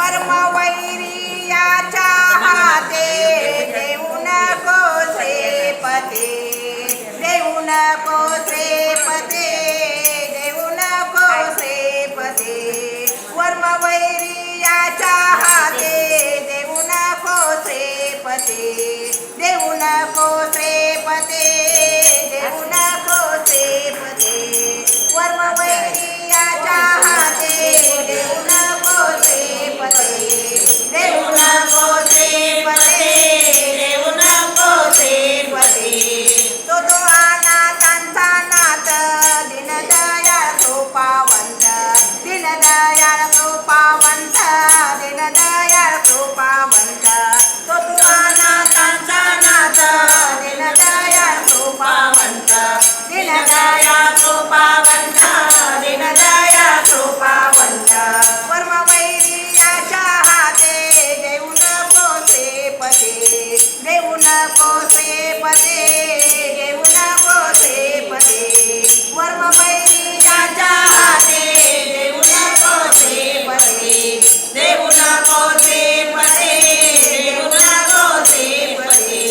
वर्मवैरियाच्या हाते देऊ नको श्रीपते, देऊ नको श्रीपते, देऊ नको श्रीपते. वर्मवैरियाच्या हाते देऊ नको श्रीपते, देऊ नको श्रीपते, देऊ नको श्रीपते. वर्मवैरियाच्या हाते देऊ नको श्रीपते, देऊ नको श्रीपते, देऊ नको श्रीपते. तो अनाथांचा नाथ दीनदयाळ कृपावंत, दीनदयाळ कृपावंत, दीनदयाळ कृपावंत. तो अनाथांचा नाथ दीनदयाळ कृपावंत, दीनदयाळ कृपावंत, दीनदयाळ कृपावंत. वर्मवैरियाच्या हाते देऊ नको श्रीपते, देऊ नको श्रीपते, देऊ नको श्रीपते. वर्मवैरियाच्या हाते देऊ नको श्रीपते, देऊ नको श्रीपते, देऊ नको श्रीपते.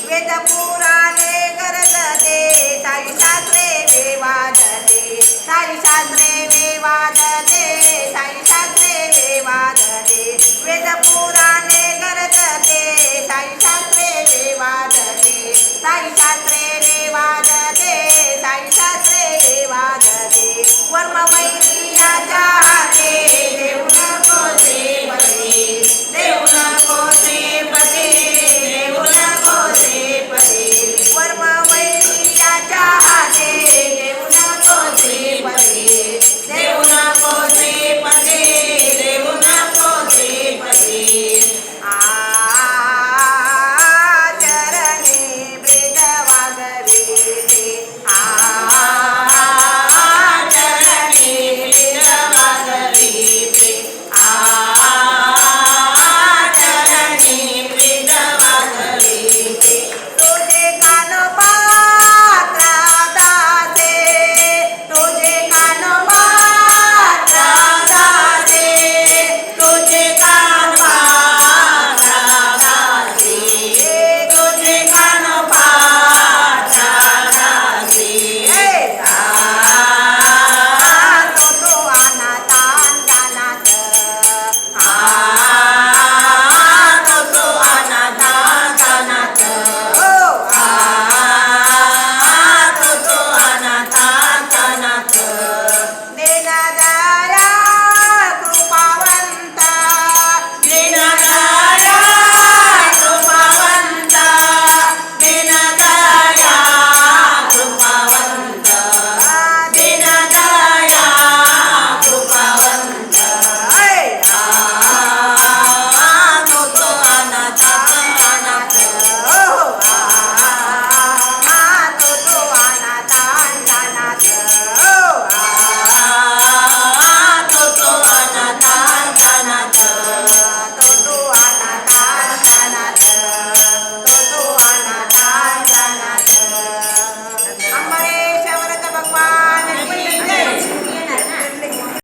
वेदपुराणे गरजते साई शास्त्रे विवादते, साई शास्त्रे विवादते, साई शास्त्रे विवादते. वेदपुराणे गरजते साई शास्त्रे विवादते, साई शास्त्रे विवादते, साई शास्त्रे विवादते. वर्मवैरी